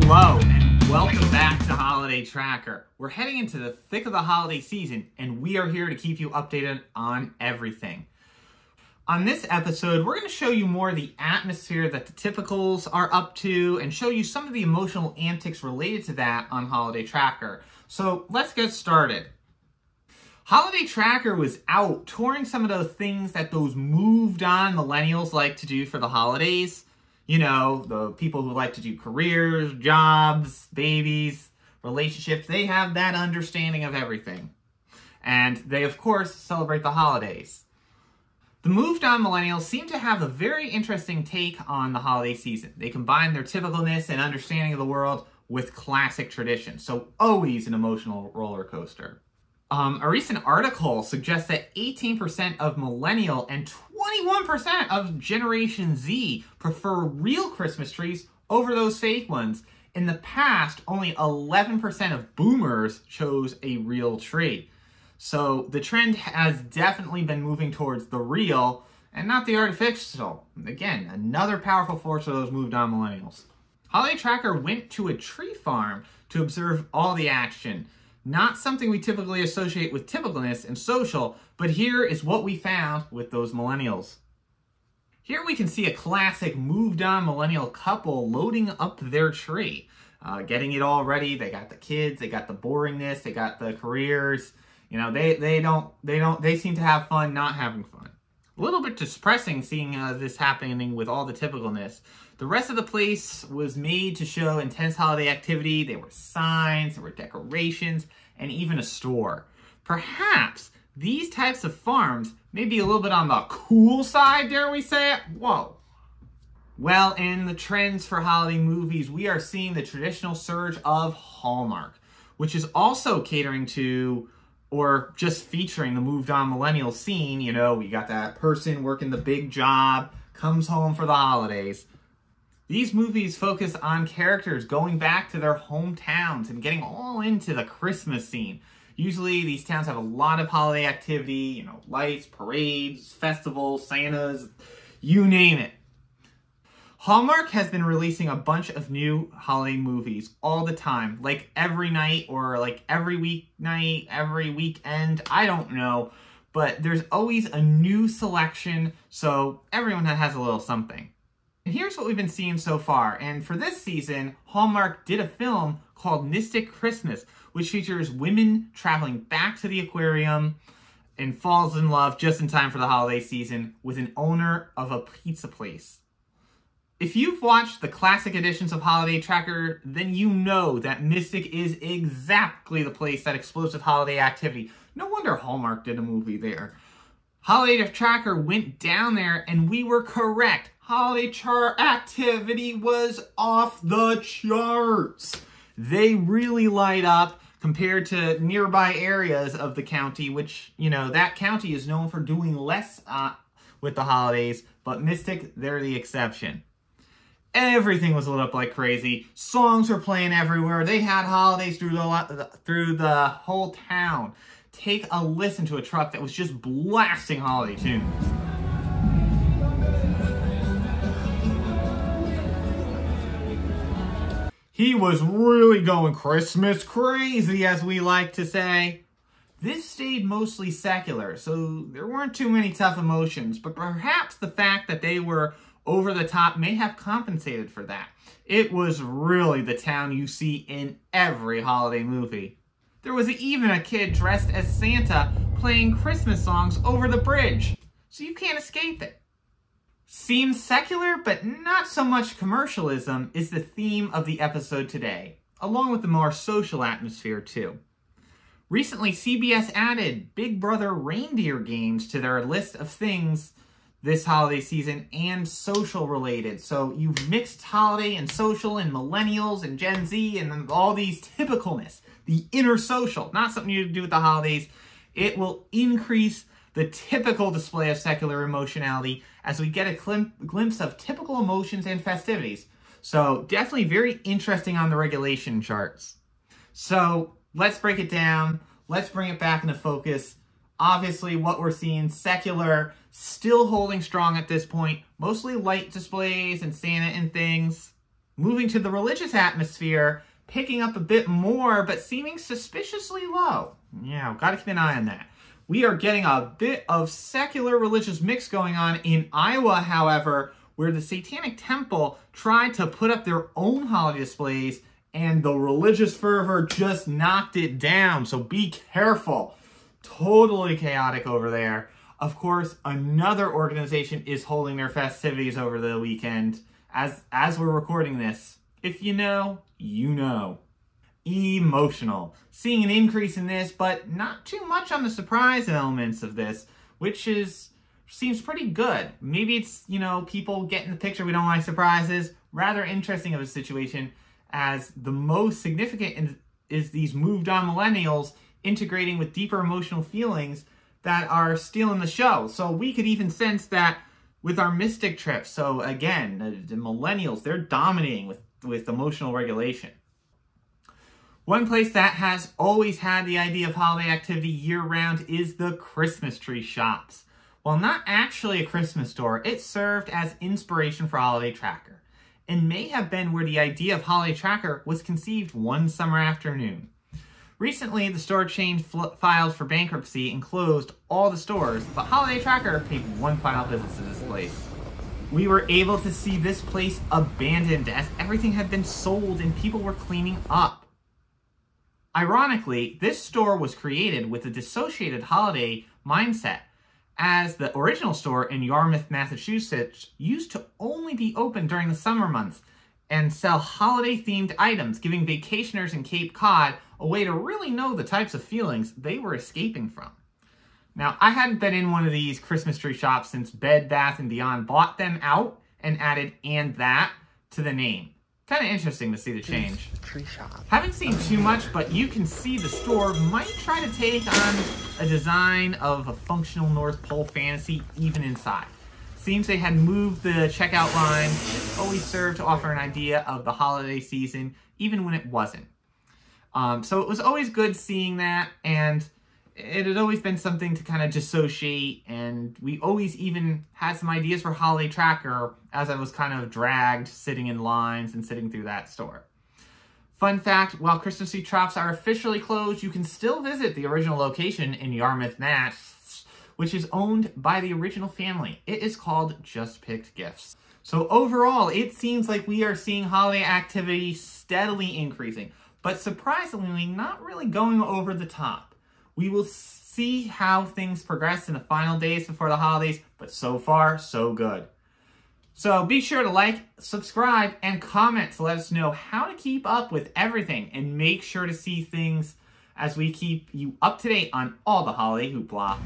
Hello, and welcome back to Holiday Tracker. We're heading into the thick of the holiday season, and we are here to keep you updated on everything. On this episode, we're going to show you more of the atmosphere that the typicals are up to, and show you some of the emotional antics related to that on Holiday Tracker. So let's get started. Holiday Tracker was out touring some of those things that those moved-on millennials like to do for the holidays. You know, the people who like to do careers, jobs, babies, relationships. They have that understanding of everything. And they, of course, celebrate the holidays. The moved-on millennials seem to have a very interesting take on the holiday season. They combine their typicalness and understanding of the world with classic traditions. So always an emotional roller coaster. A recent article suggests that 18% of millennial and 21% of Generation Z prefer real Christmas trees over those fake ones. In the past, only 11% of boomers chose a real tree. So the trend has definitely been moving towards the real and not the artificial. Again, another powerful force for those moved on millennials. Holiday Tracker went to a tree farm to observe all the action. Not something we typically associate with typicalness and social, but here is what we found with those millennials. Here we can see a classic moved-on millennial couple loading up their tree, getting it all ready. They got the kids, they got the boringness, they got the careers. You know, they seem to have fun not having fun. A little bit depressing seeing this happening with all the typicalness. The rest of the place was made to show intense holiday activity. There were signs, there were decorations, and even a store. Perhaps these types of farms may be a little bit on the cool side, dare we say it? Whoa. Well, in the trends for holiday movies, we are seeing the traditional surge of Hallmark, which is also catering to or just featuring the moved-on millennial scene. You know, we got that person working the big job, comes home for the holidays. These movies focus on characters going back to their hometowns and getting all into the Christmas scene. Usually, these towns have a lot of holiday activity, you know, lights, parades, festivals, Santas, you name it. Hallmark has been releasing a bunch of new holiday movies all the time, like every night or like every weeknight, every weekend, I don't know. But there's always a new selection, so everyone has a little something. And here's what we've been seeing so far. And for this season, Hallmark did a film called Mystic Christmas, which features women traveling back to the aquarium and falls in love just in time for the holiday season with an owner of a pizza place. If you've watched the classic editions of Holiday Tracker, then you know that Mystic is exactly the place that explodes with holiday activity. No wonder Hallmark did a movie there. Holiday Tracker went down there and we were correct. Holiday activity was off the charts. They really light up compared to nearby areas of the county, which, you know, that county is known for doing less with the holidays, but Mystic, they're the exception. Everything was lit up like crazy. Songs were playing everywhere. They had holidays through the whole town. Take a listen to a truck that was just blasting holiday tunes. He was really going Christmas crazy, as we like to say. This stayed mostly secular, so there weren't too many tough emotions, but perhaps the fact that they were over the top may have compensated for that. It was really the town you see in every holiday movie. There was even a kid dressed as Santa playing Christmas songs over the bridge, so you can't escape it. Seems secular, but not so much commercialism is the theme of the episode today, along with the more social atmosphere too. Recently, CBS added Big Brother reindeer games to their list of things this holiday season and social related. So you've mixed holiday and social and millennials and Gen Z and all these typicalness. The inner social, not something you do with the holidays. It will increase the typical display of secular emotionality as we get a glimpse of typical emotions and festivities. So definitely very interesting on the regulation charts. So let's break it down. Let's bring it back into focus. Obviously, what we're seeing, secular, still holding strong at this point. Mostly light displays and Santa and things. Moving to the religious atmosphere, picking up a bit more, but seeming suspiciously low. Yeah, gotta keep an eye on that. We are getting a bit of secular religious mix going on in Iowa, however, where the Satanic Temple tried to put up their own holiday displays and the religious fervor just knocked it down. So be careful. Totally chaotic over there. Of course, another organization is holding their festivities over the weekend as we're recording this. If you know, you know. Emotional. Seeing an increase in this, but not too much on the surprise elements of this, which seems pretty good. Maybe it's, people getting the picture, we don't like surprises. Rather interesting of a situation, as the most significant is these moved on millennials integrating with deeper emotional feelings that are stealing the show. So we could even sense that with our mystic trips. So again, the millennials, they're dominating with emotional regulation. One place that has always had the idea of holiday activity year-round is the Christmas tree shops. While not actually a Christmas store, it served as inspiration for Holiday Tracker, and may have been where the idea of Holiday Tracker was conceived one summer afternoon. Recently, the store chain filed for bankruptcy and closed all the stores, but Holiday Tracker paid one final visit to this place. We were able to see this place abandoned as everything had been sold and people were cleaning up. Ironically, this store was created with a dissociated holiday mindset, as the original store in Yarmouth, Massachusetts used to only be open during the summer months and sell holiday-themed items, giving vacationers in Cape Cod a way to really know the types of feelings they were escaping from. Now, I hadn't been in one of these Christmas tree shops since Bed Bath & Beyond bought them out and added "and that" to the name. Kind of interesting to see the change. Tree shop. Haven't seen too much, but you can see the store might try to take on a design of a functional North Pole fantasy even inside. Seems they had moved the checkout line. It always served to offer an idea of the holiday season, even when it wasn't. So it was always good seeing that, and it had always been something to kind of dissociate, and we always even had some ideas for Holiday Tracker as I was kind of dragged sitting in lines and sitting through that store. Fun fact, while Christmas tree shops are officially closed, you can still visit the original location in Yarmouth, Mass, which is owned by the original family. It is called Just Picked Gifts. So overall, it seems like we are seeing holiday activity steadily increasing, but surprisingly not really going over the top. We will see how things progress in the final days before the holidays, but so far, so good. So be sure to like, subscribe, and comment to let us know how to keep up with everything, and make sure to see things as we keep you up to date on all the holiday hoopla.